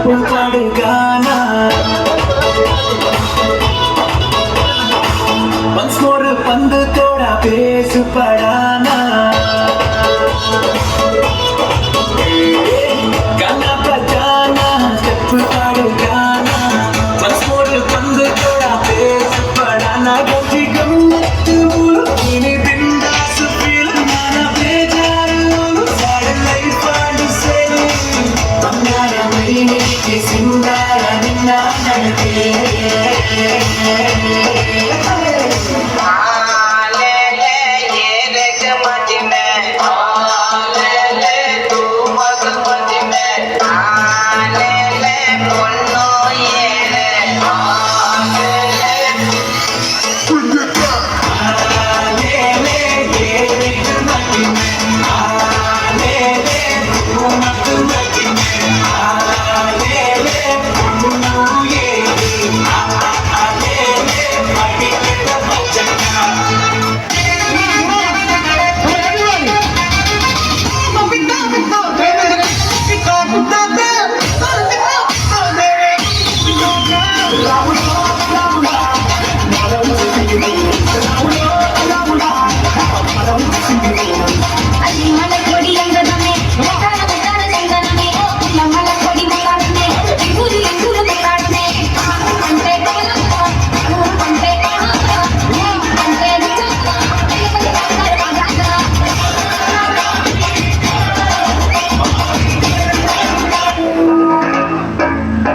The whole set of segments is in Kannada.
पड़गाना once more पंद तोड़ा पेस पड़ाना गाना बजाना स्टेप पड़गाना once more पंद तोड़ा पेस पड़ाना गजी गम्मत मुल्किनी बिंदास फील माना बेजार सारे लाइफ आंड से बंगारा महीने के सिंगारा निन्ना नडके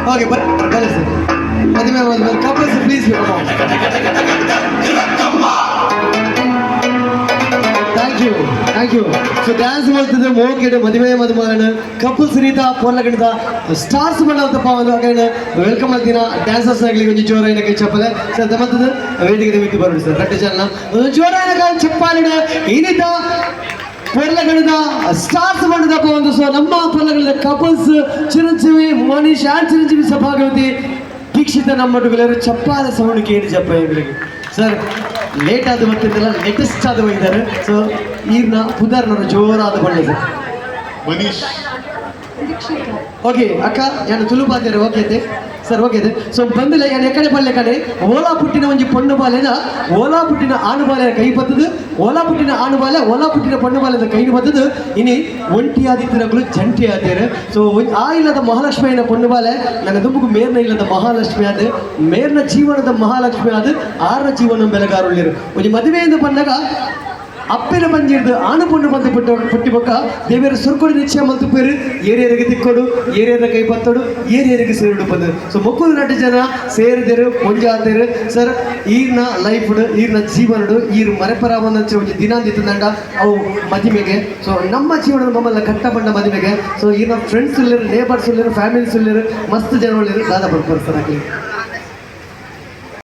Okay, but listen. Couples, please come on. Thank you. So dance ಮಾಡ್ತಿದ್ರೆ ಮೋಕೆಡೆ ಮದುವೆ ಮದುಮಗನ ಕಪಲ್ಸ್ ರೀತಾ ಪೋರ್ಲಗಣದ ಸ್ಟಾರ್ಸ್ ಮಾಡಂತ ಪಾವನ ಕೈನ ವೆಲ್ಕಮ್ ಮಾಡ್ತೀನ ಡ್ಯಾನ್ಸರ್ಸ್ ಆಗಲಿ ಒಂದು ಜೋರಾಯಿನ ಕೈ ಚಪ್ಪಲೆ ಸರ್ ತಮ್ಮದ ವೇದಿಕೆ ಮಿತಿ ಬರೋದು ಸರ್ ಕಟ್ಟೆ ಚಾಲನ ಒಂದು ಜೋರಾಯಿನ ಕೈ ಚಪ್ಪಾಲಿನ ಏನಿದ ಪೊರ್ಲಗಣದ ಸ್ಟಾರ್ಸ್ ಮಾಡದಪ್ಪ ಒಂದು ಸೊ ನಮ್ಮ ಪೊರ್ಲಗಣದ ಕಪಲ್ಸ್ ಚಿರಂಜೀವಿ ಮನೀಶ್ ಆ್ಯಂಡ್ ಚಿರಂಜೀವಿ ಸಭಾಗವತಿ ದೀಕ್ಷಿತ ನಮ್ಮ ಮಡುಗಲರು ಚಪ್ಪಾದ ಸೌಂಡ್ ಕೇಳಿ ಚಪ್ಪ ಇವರಿಗೆ ಸರ್ ಲೇಟ್ ಆದ ಬರ್ತಿದ್ದಲ್ಲ ಲೇಟೆಸ್ಟ್ ಆದ ಹೋಗಿದ್ದಾರೆ ಸೊ ಈರ್ನ ಪುದರ್ನವರು ಜೋರಾದ ಬಳ್ಳಿ ಸರ್ ಮನೀಶ್ ಓಕೆ ಅಕ್ಕ ಏನು ತುಳುಪಾತಾರೆ ಓಕೆ ಸರ್ ಓಕೆ ಸೊ ಬಂದಿಲ್ಲ ಏನು ಎಕಡೆ ಬಲ್ಲೆ ಕಡೆ ಓಲಾ ಪುಟ್ಟಿನ ಒಂಜಿ ಪೊಣ್ಣು ಬಾಲೆನ ಓಲಾ ಪುಟ್ಟಿನ ಆಣು ಬಾಲೆ ಕೈ ಬತ್ತದು ಓಲಾ ಪುಟ್ಟಿನ ಆಣು ಬಾಲೆ ಓಲಾ ಪುಟ್ಟಿನ ಪೊಣ್ಣು ಬಾಲೆದ ಕೈ ಬತ್ತದು ಇನಿ ಒಂಟಿ ಆದಿತ್ಯಗಳು ಜಂಟಿ ಆದ್ಯಾರೆ ಸೊ ಆ ಇಲ್ಲದ ಮಹಾಲಕ್ಷ್ಮಿಯ ಪೊಣ್ಣು ಬಾಲೆ ನನ್ನ ದುಂಬುಗು ಮೇರ್ನ ಇಲ್ಲದ ಮಹಾಲಕ್ಷ್ಮಿ ಆದ ಮೇರ್ನ ಜೀವನದ ಮಹಾಲಕ್ಷ್ಮಿ ಆದ ಆರ್ನ ಜೀವನ ಬೆಲೆಗಾರುಳ್ಳಿರು ಒಂದು ಮದುವೆಯಿಂದ ಬಂದಾಗ ಅಪ್ಪೆನ ಬಂದಿರ್ದು ಆಣು ಪೊಣ್ಣು ಬಂದು ಪುಟ್ಟಿ ಬೊಕ್ಕ ದೇವರ ಸುರ್ಕೊಡು ನಿಶ್ಚಯ ಮಂತು ಪೇರು ಏರಿಯರಿಗೆ ತಿಕ್ಕೊಡು ಏರಿಯರ ಕೈ ಪತ್ತೋಡು ಏರಿಯರಿಗೆ ಸೇರಿಡು ಬಂದು ಸೊ ಮಕ್ಕಳು ನಟ ಜನ ಸೇರಿದರು ಮುಂಜಾದರು ಸರ್ ಈರ್ನ ಲೈಫ್ ಈರ್ನ ಜೀವನಡು ಈರ್ ಮರೆಪರ ಒಂದಂಚೆ ಒಂದು ದಿನಾಂದಿತ್ತಂಡ ಅವು ಮದುವೆಗೆ ಸೊ ನಮ್ಮ ಜೀವನದ ಮಮ್ಮಲ್ಲ ಕಟ್ಟ ಬಂಡ ಮದುವೆಗೆ ಸೊ ಈರ್ನ ಫ್ರೆಂಡ್ಸ್ ಇಲ್ಲರು ನೇಬರ್ಸ್ ಇಲ್ಲರು ಫ್ಯಾಮಿಲೀಸ್ ಇಲ್ಲರು ಮಸ್ತ್ ಜನ ಇಲ್ಲರು ದಾದ ಬರ್ತಾರೆ ಸರ್ ಆಗಲಿ